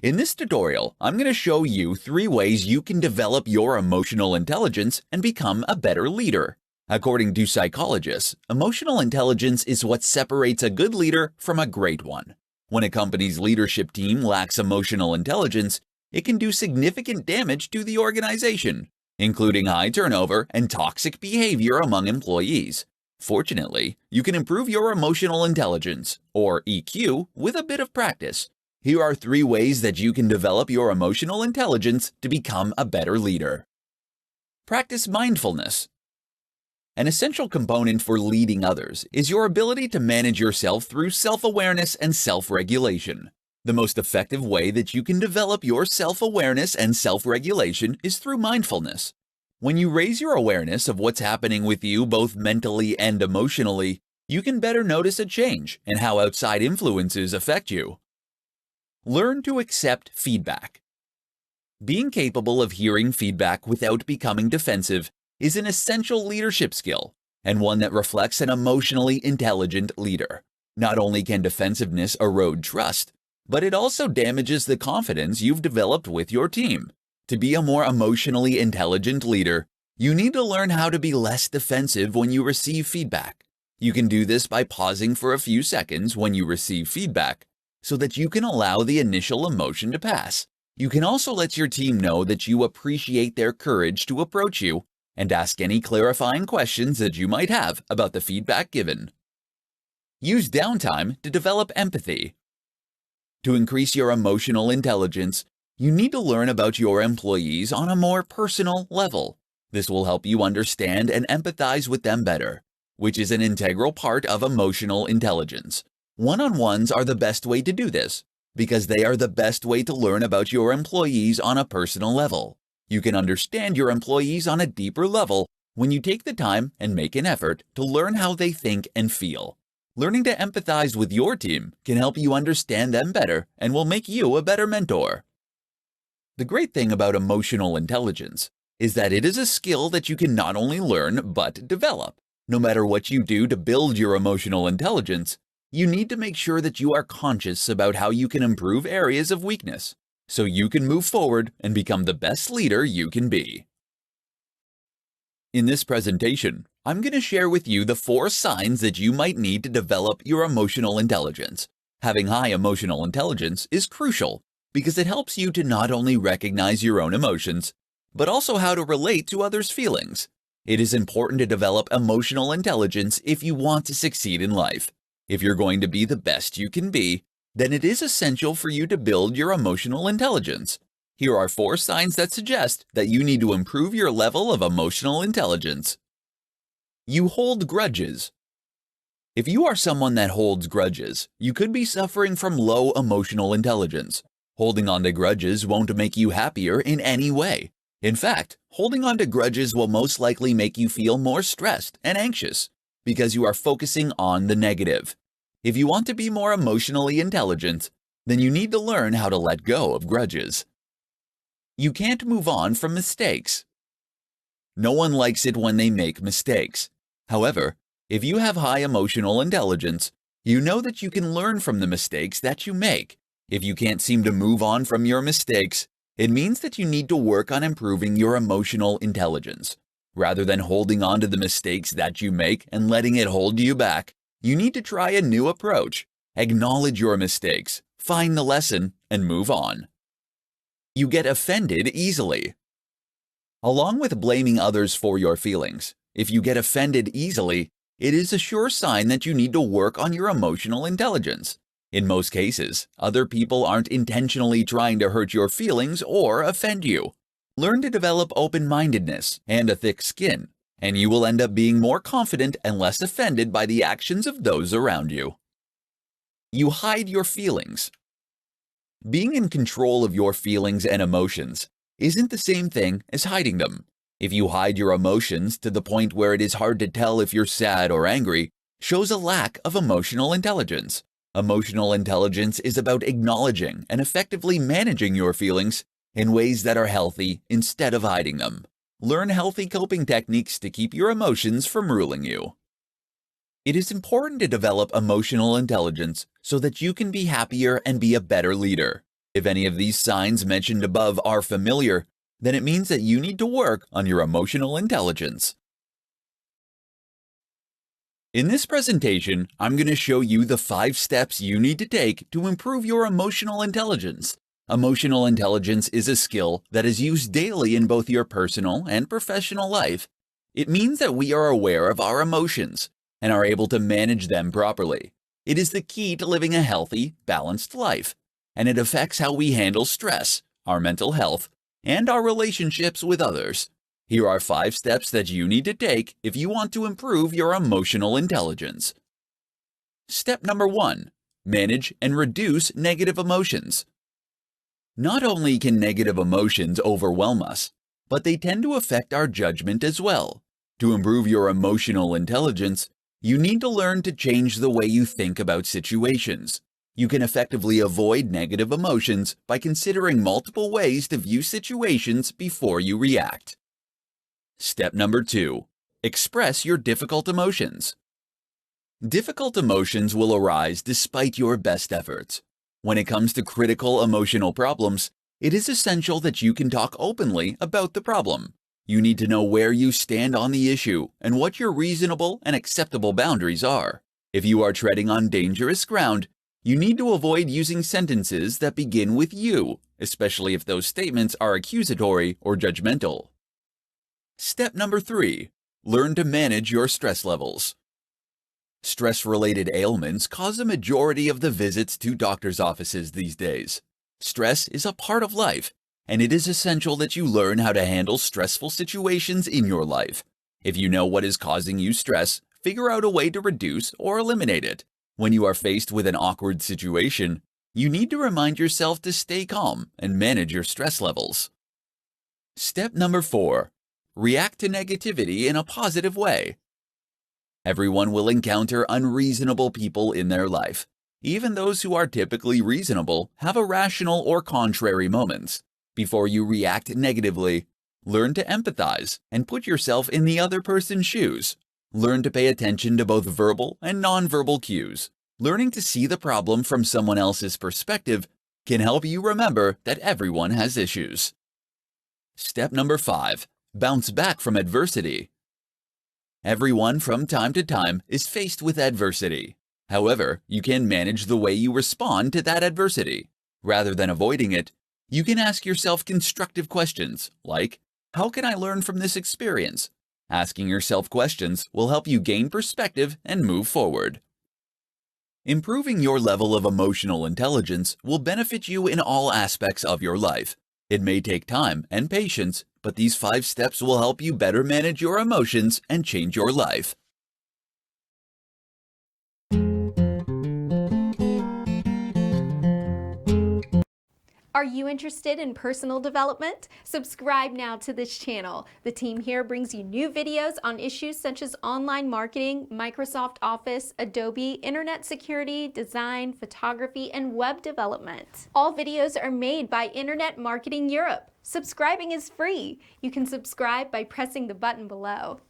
In this tutorial, I'm going to show you 3 ways you can develop your emotional intelligence and become a better leader. According to psychologists, emotional intelligence is what separates a good leader from a great one. When a company's leadership team lacks emotional intelligence, it can do significant damage to the organization, including high turnover and toxic behavior among employees. Fortunately, you can improve your emotional intelligence, or EQ, with a bit of practice. Here are 3 ways that you can develop your emotional intelligence to become a better leader. Practice mindfulness. An essential component for leading others is your ability to manage yourself through self-awareness and self-regulation. The most effective way that you can develop your self-awareness and self-regulation is through mindfulness. When you raise your awareness of what's happening with you both mentally and emotionally, you can better notice a change in how outside influences affect you. Learn to accept feedback. Being capable of hearing feedback without becoming defensive is an essential leadership skill, and one that reflects an emotionally intelligent leader. Not only can defensiveness erode trust, but it also damages the confidence you've developed with your team. To be a more emotionally intelligent leader, you need to learn how to be less defensive when you receive feedback. You can do this by pausing for a few seconds when you receive feedback, so that you can allow the initial emotion to pass. You can also let your team know that you appreciate their courage to approach you and ask any clarifying questions that you might have about the feedback given. Use downtime to develop empathy. To increase your emotional intelligence, you need to learn about your employees on a more personal level. This will help you understand and empathize with them better, which is an integral part of emotional intelligence. One-on-ones are the best way to do this, because they are the best way to learn about your employees on a personal level. You can understand your employees on a deeper level when you take the time and make an effort to learn how they think and feel. Learning to empathize with your team can help you understand them better and will make you a better mentor. The great thing about emotional intelligence is that it is a skill that you can not only learn but develop. No matter what you do to build your emotional intelligence, you need to make sure that you are conscious about how you can improve areas of weakness, so you can move forward and become the best leader you can be. In this presentation, I'm going to share with you the 4 signs that you might need to develop your emotional intelligence. Having high emotional intelligence is crucial because it helps you to not only recognize your own emotions, but also how to relate to others' feelings. It is important to develop emotional intelligence if you want to succeed in life. If you're going to be the best you can be, then it is essential for you to build your emotional intelligence. Here are 4 signs that suggest that you need to improve your level of emotional intelligence. You hold grudges. If you are someone that holds grudges, you could be suffering from low emotional intelligence. Holding on to grudges won't make you happier in any way. In fact, holding on to grudges will most likely make you feel more stressed and anxious, because you are focusing on the negative. If you want to be more emotionally intelligent, then you need to learn how to let go of grudges. You can't move on from mistakes. No one likes it when they make mistakes. However, if you have high emotional intelligence, you know that you can learn from the mistakes that you make. If you can't seem to move on from your mistakes, it means that you need to work on improving your emotional intelligence. Rather than holding on to the mistakes that you make and letting it hold you back, you need to try a new approach. Acknowledge your mistakes, find the lesson, and move on. You get offended easily. Along with blaming others for your feelings, if you get offended easily, it is a sure sign that you need to work on your emotional intelligence. In most cases, other people aren't intentionally trying to hurt your feelings or offend you. Learn to develop open-mindedness and a thick skin, and you will end up being more confident and less offended by the actions of those around you. You hide your feelings. Being in control of your feelings and emotions isn't the same thing as hiding them. If you hide your emotions to the point where it is hard to tell if you're sad or angry, shows a lack of emotional intelligence. Emotional intelligence is about acknowledging and effectively managing your feelings in ways that are healthy instead of hiding them. Learn healthy coping techniques to keep your emotions from ruling you. It is important to develop emotional intelligence so that you can be happier and be a better leader. If any of these signs mentioned above are familiar, then it means that you need to work on your emotional intelligence. In this presentation, I'm going to show you the 5 steps you need to take to improve your emotional intelligence. Emotional intelligence is a skill that is used daily in both your personal and professional life. It means that we are aware of our emotions and are able to manage them properly. It is the key to living a healthy, balanced life, and it affects how we handle stress, our mental health, and our relationships with others. Here are 5 steps that you need to take if you want to improve your emotional intelligence. Step number 1. Manage and reduce negative emotions. Not only can negative emotions overwhelm us, but they tend to affect our judgment as well. To improve your emotional intelligence, you need to learn to change the way you think about situations. You can effectively avoid negative emotions by considering multiple ways to view situations before you react. Step number 2. Express your difficult emotions. Difficult emotions will arise despite your best efforts. When it comes to critical emotional problems, it is essential that you can talk openly about the problem. You need to know where you stand on the issue and what your reasonable and acceptable boundaries are. If you are treading on dangerous ground, you need to avoid using sentences that begin with you, especially if those statements are accusatory or judgmental. Step number 3. Learn to manage your stress levels. Stress-related ailments cause a majority of the visits to doctors' offices these days. Stress is a part of life, and it is essential that you learn how to handle stressful situations in your life. If you know what is causing you stress, figure out a way to reduce or eliminate it. When you are faced with an awkward situation, you need to remind yourself to stay calm and manage your stress levels. Step number 4. React to negativity in a positive way. Everyone will encounter unreasonable people in their life. Even those who are typically reasonable have irrational or contrary moments. Before you react negatively, learn to empathize and put yourself in the other person's shoes. Learn to pay attention to both verbal and nonverbal cues. Learning to see the problem from someone else's perspective can help you remember that everyone has issues. Step number 5. Bounce back from adversity. Everyone from time to time is faced with adversity. However, you can manage the way you respond to that adversity. Rather than avoiding it, you can ask yourself constructive questions like, how can I learn from this experience? Asking yourself questions will help you gain perspective and move forward. Improving your level of emotional intelligence will benefit you in all aspects of your life. It may take time and patience, but these 5 steps will help you better manage your emotions and change your life. Are you interested in personal development? Subscribe now to this channel. The team here brings you new videos on issues such as online marketing, Microsoft Office, Adobe, internet security, design, photography, and web development. All videos are made by Internet Marketing Europe. Subscribing is free. You can subscribe by pressing the button below.